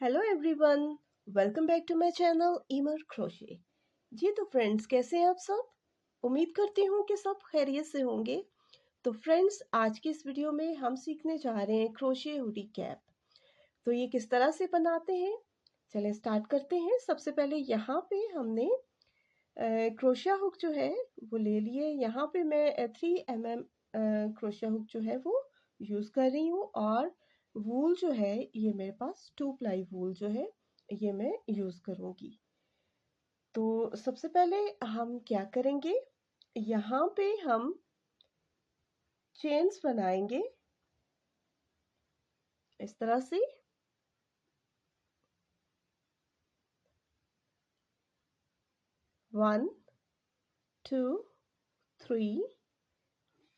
Hello everyone, welcome back to my channel Eemar crochet. जी तो friends, कैसे हैं आप सब? उम्मीद करती हूँ कि सब खैरियत से होंगे। तो फ्रेंड्स, आज की इस वीडियो में हम सीखने जा रहे हैं क्रोशे हुडी कैप। तो ये किस तरह से बनाते हैं, चलें स्टार्ट करते हैं। सबसे पहले यहाँ पे हमने क्रोशिया हुक जो है वो ले लिए। यहाँ पे मैं 3 mm क्रोशिया हुक जो है वो यूज़ कर रही हूँ, और वूल जो है ये मेरे पास 2 प्लाई वूल जो है ये मैं यूज़ करूँगी। तो सबसे पहले हम क्या करेंगे, यहाँ पे हम चेन्स बनाएंगे इस तरह से। 1 2 3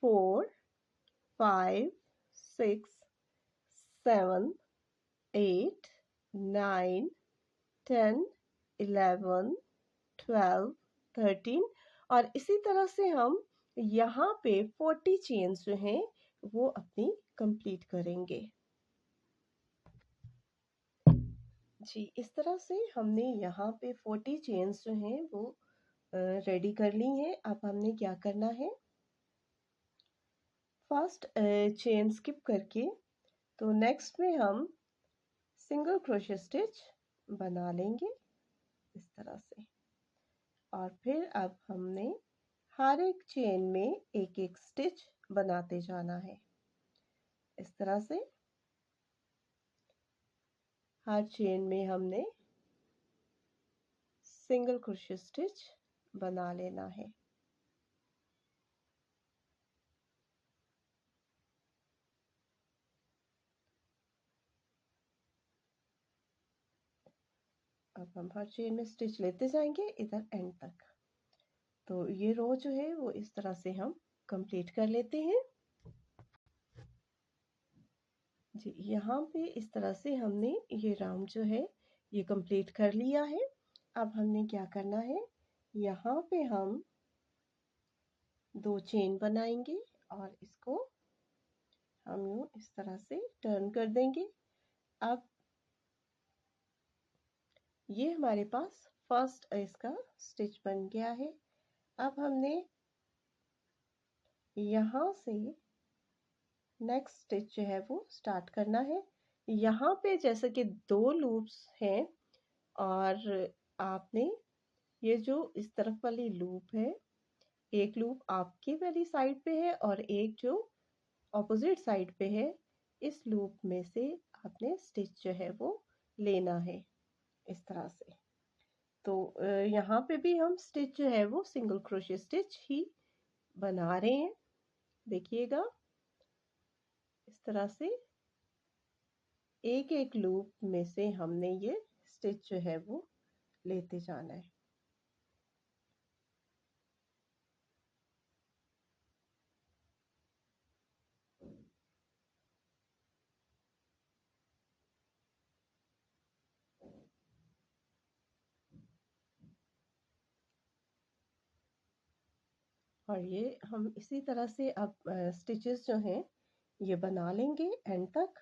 4 5 6 7 8 9 10 11 12 13, और इसी तरह से हम यहाँ पे 40 चेन्स जो हैं वो अपनी कंप्लीट करेंगे। जी, इस तरह से हमने यहाँ पे 40 चेन्स जो हैं वो रेडी कर ली हैं। अब हमने क्या करना है, फर्स्ट चेन स्किप करके तो नेक्स्ट में हम सिंगल क्रोशे स्टिच बना लेंगे इस तरह से। और फिर अब हमने हर एक चेन में एक एक स्टिच बनाते जाना है इस तरह से। हर चेन में हमने सिंगल क्रोशे स्टिच बना लेना है। अब हम हर चेन में स्टिच लेते जाएंगे इधर एंड तक। तो ये रो जो है वो इस तरह से हम कंप्लीट कर लेते हैं। जी, यहाँ पे इस तरह से हमने ये राउंड जो है ये कंप्लीट कर लिया है। अब हमने क्या करना है, यहाँ पे हम 2 चेन बनाएंगे और इसको हम यूँ इस तरह से टर्न कर देंगे। अब ये हमारे पास फर्स्ट इसका स्टिच बन गया है। अब हमने यहाँ से नेक्स्ट स्टिच जो है वो स्टार्ट करना है। यहाँ पे जैसे कि 2 लूप्स हैं, और आपने ये जो इस तरफ वाली लूप है, एक लूप आपकी वाली साइड पे है और एक जो ऑपोजिट साइड पे है, इस लूप में से आपने स्टिच जो है वो लेना है इस तरह से। तो यहाँ पे भी हम स्टिच जो है वो सिंगल क्रोशे स्टिच ही बना रहे हैं, देखिएगा इस तरह से। एक एक लूप में से हमने ये स्टिच जो है वो लेते जाना है। और ये हम इसी तरह से अब स्टिचेस जो हैं ये बना लेंगे एंड तक।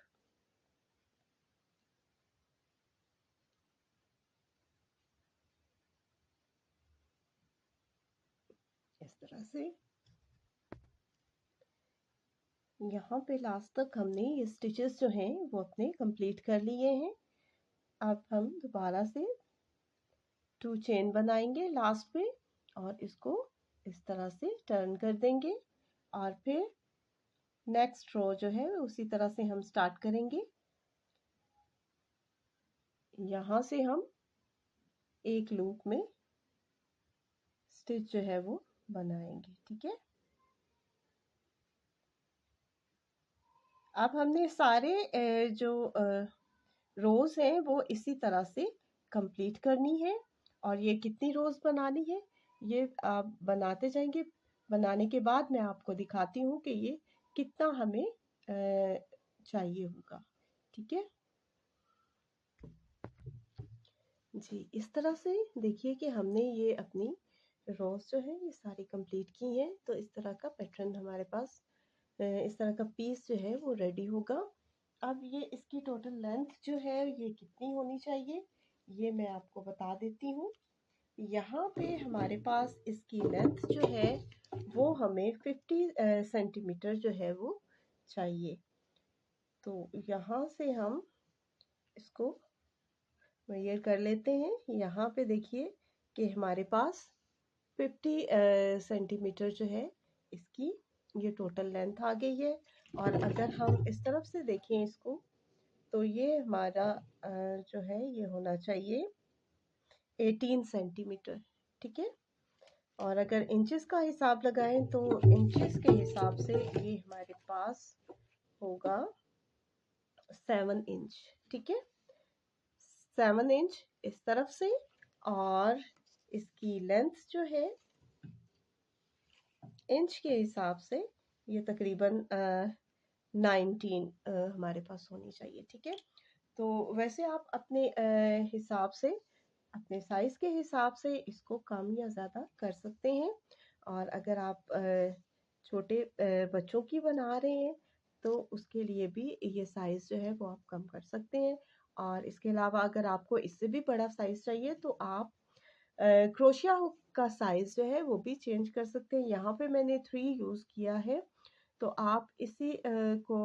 इस तरह से यहाँ पे लास्ट तक हमने ये स्टिचेस जो हैं वो अपने कंप्लीट कर लिए हैं। अब हम दोबारा से 2 चेन बनाएंगे लास्ट में, और इसको इस तरह से टर्न कर देंगे। और फिर नेक्स्ट रो जो है उसी तरह से हम स्टार्ट करेंगे। यहाँ से हम एक लूप में स्टिच जो है वो बनाएंगे, ठीक है। अब हमने सारे जो रोज हैं वो इसी तरह से कंप्लीट करनी है। और ये कितनी रोज बनानी है ये आप बनाते जाएंगे। बनाने के बाद मैं आपको दिखाती हूँ कि ये कितना हमें चाहिए होगा, ठीक है जी। इस तरह से देखिए कि हमने ये अपनी रोज जो है ये सारी कंप्लीट की हैं। तो इस तरह का पैटर्न हमारे पास, इस तरह का पीस जो है वो रेडी होगा। अब ये इसकी टोटल लेंथ जो है ये कितनी होनी चाहिए, ये मैं आपको बता देती हूँ। यहाँ पे हमारे पास इसकी लेंथ जो है वो हमें 50 सेंटीमीटर जो है वो चाहिए। तो यहाँ से हम इसको मेजर कर लेते हैं। यहाँ पे देखिए कि हमारे पास 50 सेंटीमीटर जो है इसकी ये टोटल लेंथ आ गई है। और अगर हम इस तरफ से देखें इसको, तो ये हमारा जो है ये होना चाहिए 18 सेंटीमीटर, ठीक है। और अगर इंचेस का हिसाब लगाएं तो इंचेस के हिसाब से ये हमारे पास होगा 7 इंच, ठीक है। 7 इंच इस तरफ से, और इसकी लेंथ जो है इंच के हिसाब से ये तकरीबन 19 हमारे पास होनी चाहिए, ठीक है। तो वैसे आप अपने हिसाब से, अपने साइज़ के हिसाब से इसको कम या ज़्यादा कर सकते हैं। और अगर आप छोटे बच्चों की बना रहे हैं तो उसके लिए भी ये साइज़ जो है वो आप कम कर सकते हैं। और इसके अलावा अगर आपको इससे भी बड़ा साइज़ चाहिए तो आप क्रोशिया हुक का साइज़ जो है वो भी चेंज कर सकते हैं। यहाँ पे मैंने 3 यूज़ किया है, तो आप इसी को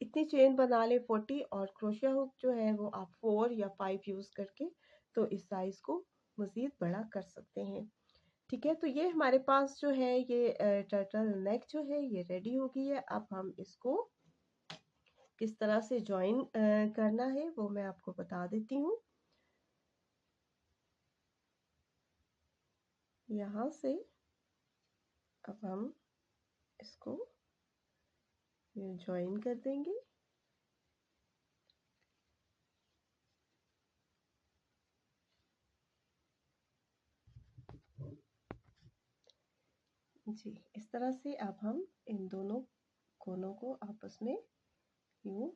इतनी चेन बना लें 40, और क्रोशिया हुक जो है वो आप 4 या 5 यूज़ करके तो इस साइज़ को मज़ीद बड़ा कर सकते हैं, ठीक है। तो ये हमारे पास जो है ये टर्टल नेक जो है ये रेडी हो गई है। अब हम इसको किस तरह से जॉइन करना है वो मैं आपको बता देती हूँ। यहाँ से अब हम इसको जॉइन कर देंगे। जी, इस तरह से अब हम इन दोनों कोनों को आपस में यूँ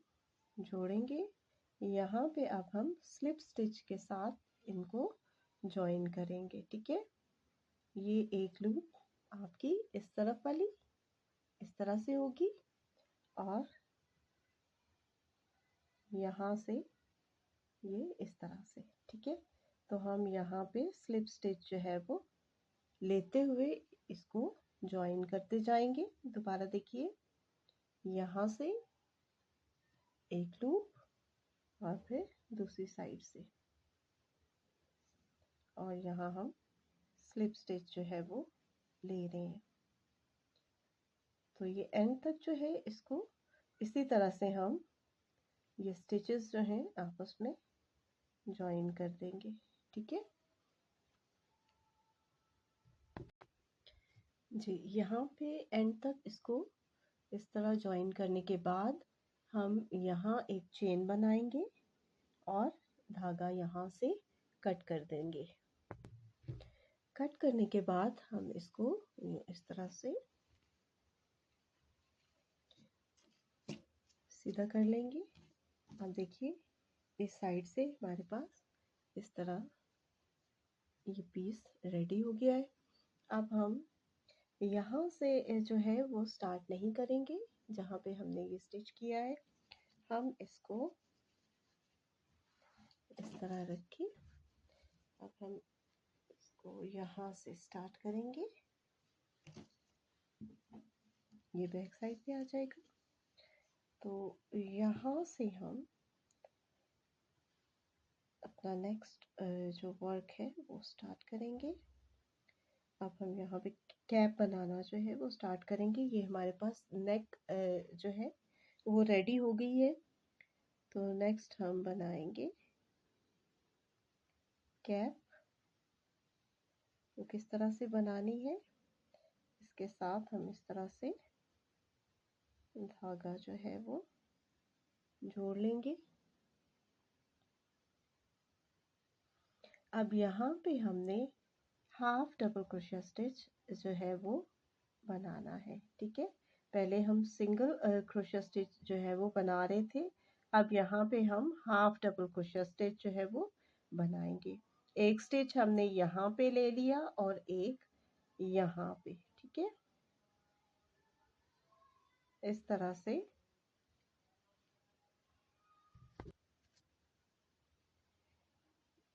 जोड़ेंगे। यहाँ पे अब हम स्लिप स्टिच के साथ इनको जॉइन करेंगे, ठीक है। ये एक लूप आपकी इस तरफ वाली इस तरह से होगी, और यहाँ से ये इस तरह से, ठीक है। तो हम यहाँ पे स्लिप स्टिच जो है वो लेते हुए इसको जॉइन करते जाएंगे। दोबारा देखिए, यहाँ से एक लूप और फिर दूसरी साइड से, और यहाँ हम स्लिप स्टिच जो है वो ले रहे हैं। तो ये एंड तक जो है इसको इसी तरह से हम ये स्टिचेस जो हैं आपस में जॉइन कर देंगे, ठीक है जी। यहाँ पे एंड तक इसको इस तरह जॉइन करने के बाद हम यहाँ एक चेन बनाएंगे और धागा यहाँ से कट कर देंगे। कट करने के बाद हम इसको इस तरह से सीधा कर लेंगे। अब देखिए इस साइड से हमारे पास इस तरह ये पीस रेडी हो गया है। अब हम यहाँ से जो है वो स्टार्ट नहीं करेंगे जहाँ पे हमने ये स्टिच किया है। हम इसको इस तरह रख के अब हम इसको यहाँ से स्टार्ट करेंगे। ये बैक साइड पे आ जाएगा। तो यहाँ से हम अपना नेक्स्ट जो वर्क है वो स्टार्ट करेंगे। अब हम यहाँ पे कैप बनाना जो है वो स्टार्ट करेंगे। ये हमारे पास नेक जो है वो रेडी हो गई है। तो नेक्स्ट हम बनाएंगे कैप। तो किस तरह से बनानी है, इसके साथ हम इस तरह से धागा जो है वो जोड़ लेंगे। अब यहाँ पे हमने हाफ डबल क्रोशिया स्टिच जो है वो बनाना है, ठीक है। पहले हम सिंगल क्रोशिया स्टिच जो है वो बना रहे थे। अब यहाँ पे हम हाफ डबल क्रोशिया स्टिच जो है वो बनाएंगे। एक स्टिच हमने यहाँ पे ले लिया और एक यहाँ पे, ठीक है। इस तरह से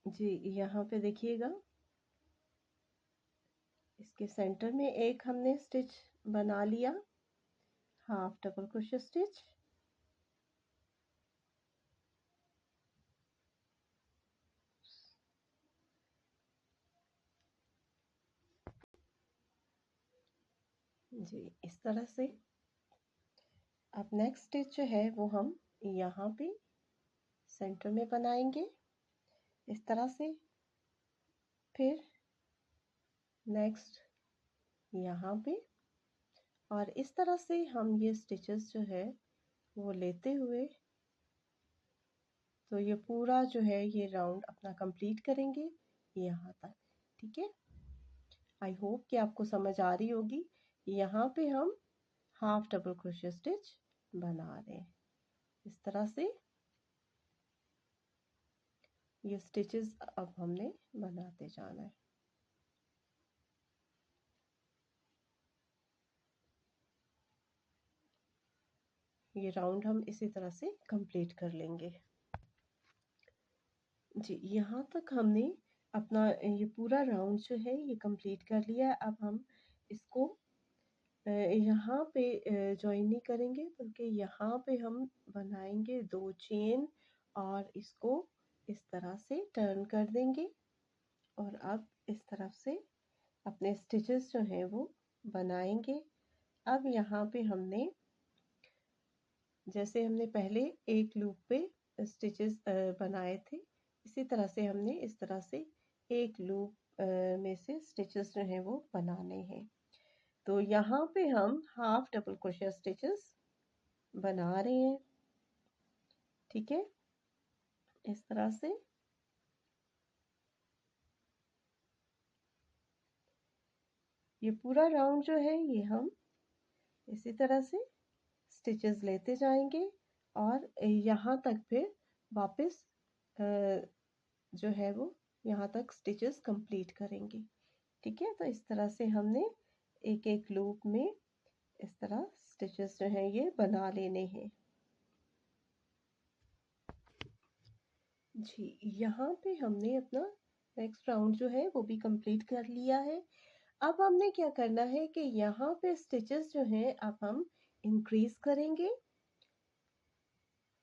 जी यहाँ पे देखिएगा, इसके सेंटर में एक हमने स्टिच बना लिया, हाफ डबल क्रोशे स्टिच। जी इस तरह से। अब नेक्स्ट स्टिच जो है वो हम यहाँ पे सेंटर में बनाएंगे इस तरह से। फिर नेक्स्ट यहाँ पे, और इस तरह से हम ये स्टिचेस जो है वो लेते हुए तो ये पूरा जो है ये राउंड अपना कंप्लीट करेंगे यहाँ तक। ठीक है, आई होप कि आपको समझ आ रही होगी। यहाँ पे हम हाफ डबल क्रोशिया स्टिच बना रहे हैं इस तरह से। ये स्टिचेस अब हमने बनाते जाना है। ये राउंड हम इसी तरह से कंप्लीट कर लेंगे। जी यहाँ तक हमने अपना ये पूरा राउंड जो है ये कंप्लीट कर लिया। अब हम इसको यहाँ पे ज्वाइन नहीं करेंगे, बल्कि यहाँ पे हम बनाएंगे 2 चेन और इसको इस तरह से टर्न कर देंगे। और अब इस तरफ से अपने स्टिचेस जो हैं वो बनाएंगे। अब यहाँ पे हमने, जैसे हमने पहले एक लूप पे स्टिचेस बनाए थे, इसी तरह से हमने इस तरह से एक लूप में से स्टिचेस जो हैं वो बनाने हैं। तो यहाँ पे हम हाफ डबल क्रोशिया स्टिचेस बना रहे हैं। ठीक है, इस तरह से। ये पूरा राउंड जो है ये हम इसी तरह से स्टिचेस लेते जाएंगे और यहाँ तक फिर वापस जो है वो यहाँ तक स्टिचेस कंप्लीट करेंगे। ठीक है, तो इस तरह से हमने एक एक लूप में इस तरह स्टिचेस जो हैं ये बना लेने हैं। जी यहाँ पे हमने अपना नेक्स्ट राउंड जो है वो भी कंप्लीट कर लिया है। अब हमने क्या करना है कि यहाँ पे स्टिचेस जो हैं अब हम इंक्रीज करेंगे।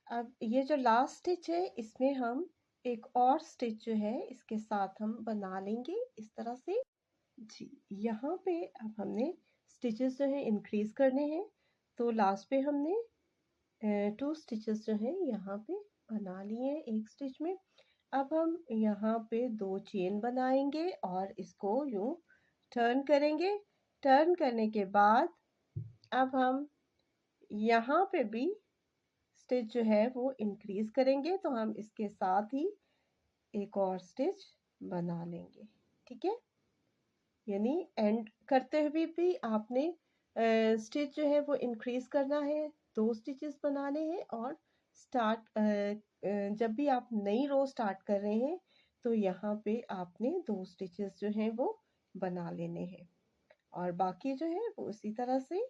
अब ये जो लास्ट स्टिच है इसमें हम एक और स्टिच जो है इसके साथ हम बना लेंगे इस तरह से। जी यहाँ पे अब हमने स्टिचेस जो है इंक्रीज करने हैं। तो लास्ट पे हमने 2 स्टिचेस जो है यहाँ पे बना लिए हैं एक स्टिच में। अब हम यहाँ पे 2 चेन बनाएंगे और इसको यूं टर्न करेंगे। टर्न करने के बाद अब हम यहाँ पे भी स्टिच जो है वो इंक्रीज करेंगे, तो हम इसके साथ ही एक और स्टिच बना लेंगे। ठीक है, यानी एंड करते हुए भी आपने स्टिच जो है वो इंक्रीज करना है, 2 स्टिचेस बनाने हैं। और स्टार्ट जब भी आप नई रो स्टार्ट कर रहे हैं तो यहाँ पे आपने 2 स्टिचेस जो हैं वो बना लेने हैं। और बाकी जो है वो उसी तरह से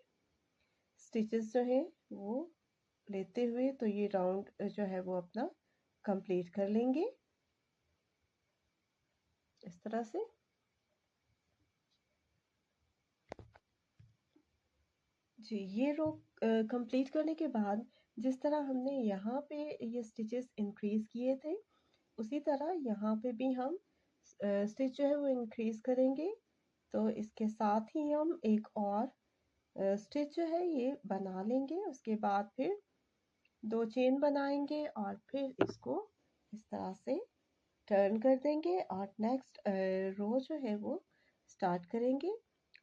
स्टिचेस जो हैं वो लेते हुए तो ये राउंड जो है वो अपना कंप्लीट कर लेंगे इस तरह से। जी ये रो कंप्लीट करने के बाद जिस तरह हमने यहाँ पे ये स्टिचेस इंक्रीज किए थे, उसी तरह यहाँ पे भी हम स्टिच जो है वो इंक्रीज करेंगे। तो इसके साथ ही हम एक और स्टिच जो है ये बना लेंगे। उसके बाद फिर 2 चेन बनाएंगे और फिर इसको इस तरह से टर्न कर देंगे और नेक्स्ट रो जो है वो स्टार्ट करेंगे।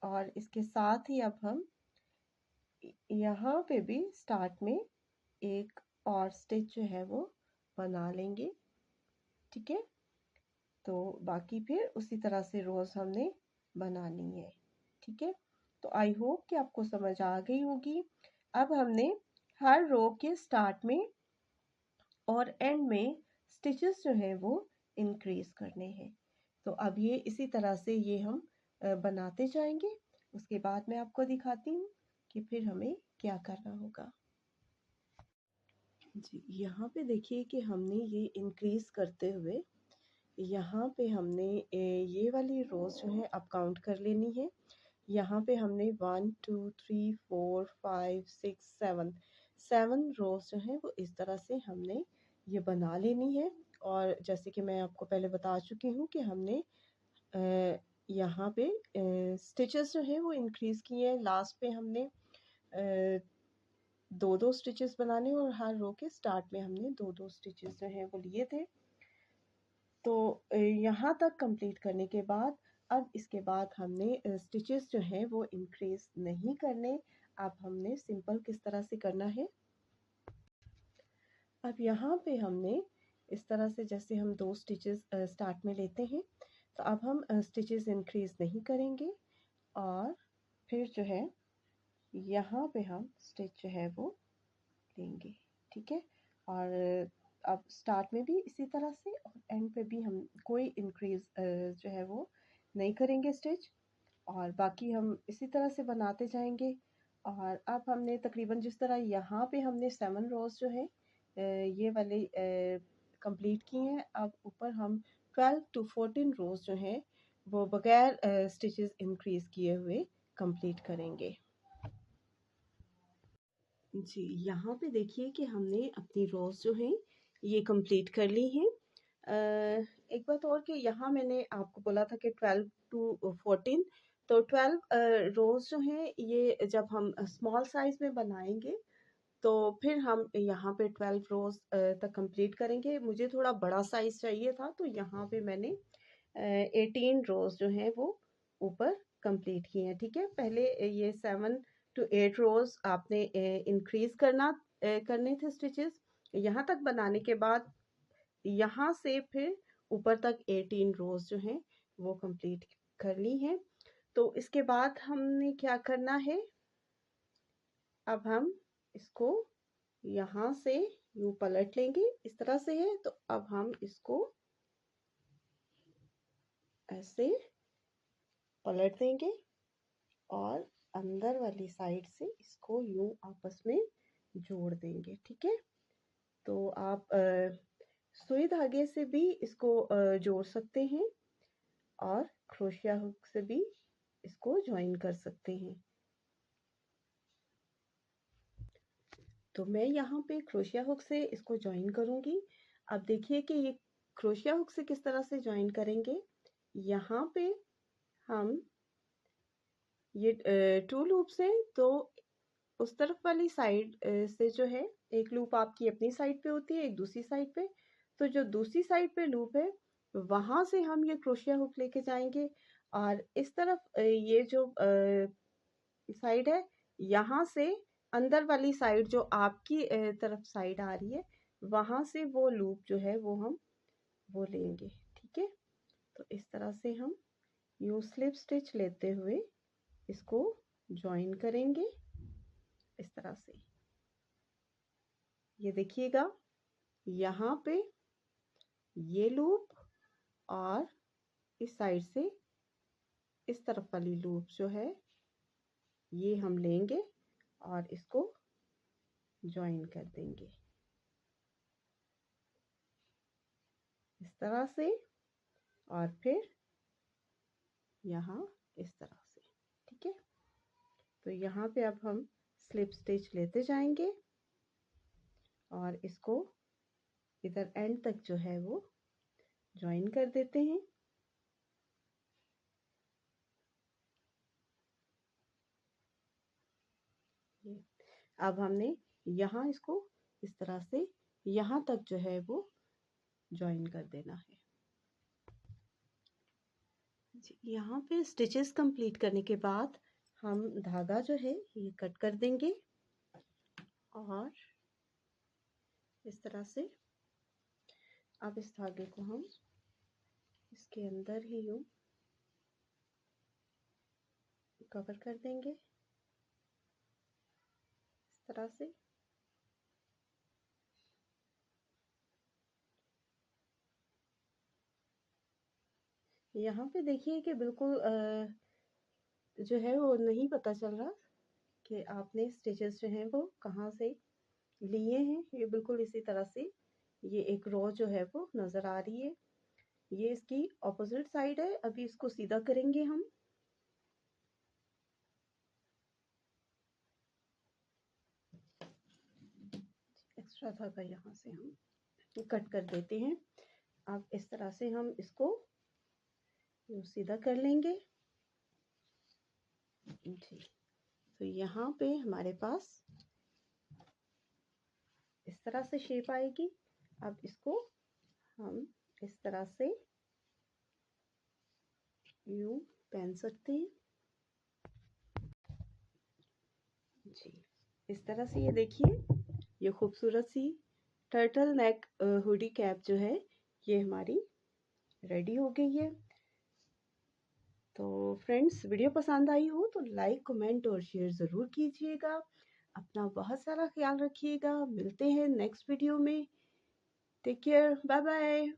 और इसके साथ ही अब हम यहाँ पे भी स्टार्ट में एक और स्टिच जो है वो बना लेंगे। ठीक है, तो बाकी फिर उसी तरह से रोज हमने बनानी है। ठीक है, तो आई होप कि आपको समझ आ गई होगी। अब हमने हर रो के स्टार्ट में और एंड में स्टिचेस जो है वो इंक्रीज करने हैं। तो अब ये इसी तरह से ये हम बनाते जाएंगे। उसके बाद मैं आपको दिखाती हूँ कि फिर हमें क्या करना होगा। जी यहाँ पे देखिए कि हमने ये इंक्रीज करते हुए यहाँ पे हमने ये वाली रोज जो है अब काउंट कर लेनी है। यहाँ पे हमने 1 2 3 4 5 6 7 रोज जो है वो इस तरह से हमने ये बना लेनी है। और जैसे कि मैं आपको पहले बता चुकी हूँ कि हमने यहाँ पे स्टिचेस जो है वो इंक्रीज किए हैं। लास्ट पे हमने दो दो स्टिचेस बनाने और हर रो के स्टार्ट में हमने दो दो स्टिचेस जो है वो लिए थे। तो यहाँ तक कंप्लीट करने के बाद अब इसके बाद हमने स्टिचेस जो है वो इंक्रीज नहीं करने। अब हमने सिंपल किस तरह से करना है। अब यहाँ पे हमने इस तरह से जैसे हम दो स्टिचेस स्टार्ट में लेते हैं, तो अब हम स्टिचेस इंक्रीज नहीं करेंगे और फिर जो है यहाँ पे हम स्टिच जो है वो लेंगे। ठीक है। और अब स्टार्ट में भी इसी तरह से और एंड पे भी हम कोई इंक्रीज जो है वो नहीं करेंगे स्टिच, और बाकी हम इसी तरह से बनाते जाएंगे। और अब हमने तकरीबन जिस तरह यहाँ पे हमने 7 रोज जो है ये वाले कंप्लीट किए हैं, अब ऊपर हम 12 to 14 रोज जो हैं वो बगैर स्टिचेस इंक्रीज किए हुए कंप्लीट करेंगे। जी, यहाँ पे देखिए कि हमने अपनी रोज जो है ये कंप्लीट कर ली हैं। एक बात और कि यहाँ मैंने आपको बोला था कि 12 to 14, तो 12 रोज जो हैं ये जब हम स्मॉल साइज में बनाएंगे तो फिर हम यहाँ पे 12 रोज तक कंप्लीट करेंगे। मुझे थोड़ा बड़ा साइज चाहिए था, तो यहाँ पे मैंने 18 रोज जो हैं वो ऊपर कंप्लीट किए हैं। ठीक है। पहले ये 7 to 8 रोज आपने इंक्रीज करने थे स्टिचेस। यहाँ तक बनाने के बाद यहाँ से फिर ऊपर तक 18 रोज जो हैं वो कंप्लीट कर ली हैं। तो इसके बाद हमने क्या करना है, अब हम इसको यहाँ से यूं पलट लेंगे। इस तरह से है, तो अब हम इसको ऐसे पलट देंगे और अंदर वाली साइड से इसको यूं आपस में जोड़ देंगे। ठीक है। तो आप सुई धागे से भी इसको जोड़ सकते हैं और क्रोशिया हुक से भी इसको ज्वाइन कर सकते हैं। तो मैं यहाँ पे क्रोशिया हुक से इसको ज्वाइन करूँगी। अब देखिए कि ये क्रोशिया हुक से किस तरह से ज्वाइन करेंगे। यहाँ पे हम ये 2 लूप्स हैं, तो उस तरफ वाली साइड से जो है एक लूप आपकी अपनी साइड पे होती है, एक दूसरी साइड पे। तो जो दूसरी साइड पे लूप है वहां से हम ये क्रोशिया हुक लेके जाएंगे और इस तरफ ये जो साइड है, यहाँ से अंदर वाली साइड जो आपकी तरफ साइड आ रही है वहां से वो लूप जो है वो हम वो लेंगे। ठीक है। तो इस तरह से हम यूं स्लिप स्टिच लेते हुए इसको ज्वाइन करेंगे इस तरह से। ये देखिएगा यहाँ पे ये लूप और इस साइड से इस तरफ वाली लूप जो है ये हम लेंगे और इसको ज्वाइन कर देंगे इस तरह से, और फिर यहाँ इस तरह से। ठीक है। तो यहाँ पे अब हम स्लिप स्टिच लेते जाएंगे और इसको इधर एंड तक जो है वो ज्वाइन कर देते हैं। अब हमने यहाँ इसको इस तरह से यहाँ तक जो है वो ज्वाइन कर देना है। यहाँ पे स्टिचेस कंप्लीट करने के बाद हम धागा जो है ये कट कर देंगे और इस तरह से अब इस धागे को हम इसके अंदर ही यूं कवर कर देंगे इस तरह से। यहाँ पे देखिए कि बिल्कुल जो है वो नहीं पता चल रहा कि आपने स्टिचेस जो हैं वो कहाँ से लिए हैं। ये बिल्कुल इसी तरह से ये एक रो जो है वो नज़र आ रही है। ये इसकी ऑपोजिट साइड है। अभी इसको सीधा करेंगे हम। एक्स्ट्रा धागा यहाँ से हम कट कर देते हैं। अब इस तरह से हम इसको सीधा कर लेंगे जी। तो यहाँ पे हमारे पास इस तरह से शेप आएगी। अब इसको हम इस तरह से यूं पहन सकते हैं जी। इस तरह से ये देखिए, ये खूबसूरत sea turtle neck hoodie cap जो है ये हमारी रेडी हो गई है। तो फ्रेंड्स, वीडियो पसंद आई हो तो लाइक, कमेंट और शेयर ज़रूर कीजिएगा। अपना बहुत सारा ख्याल रखिएगा। मिलते हैं नेक्स्ट वीडियो में। Take care, bye bye.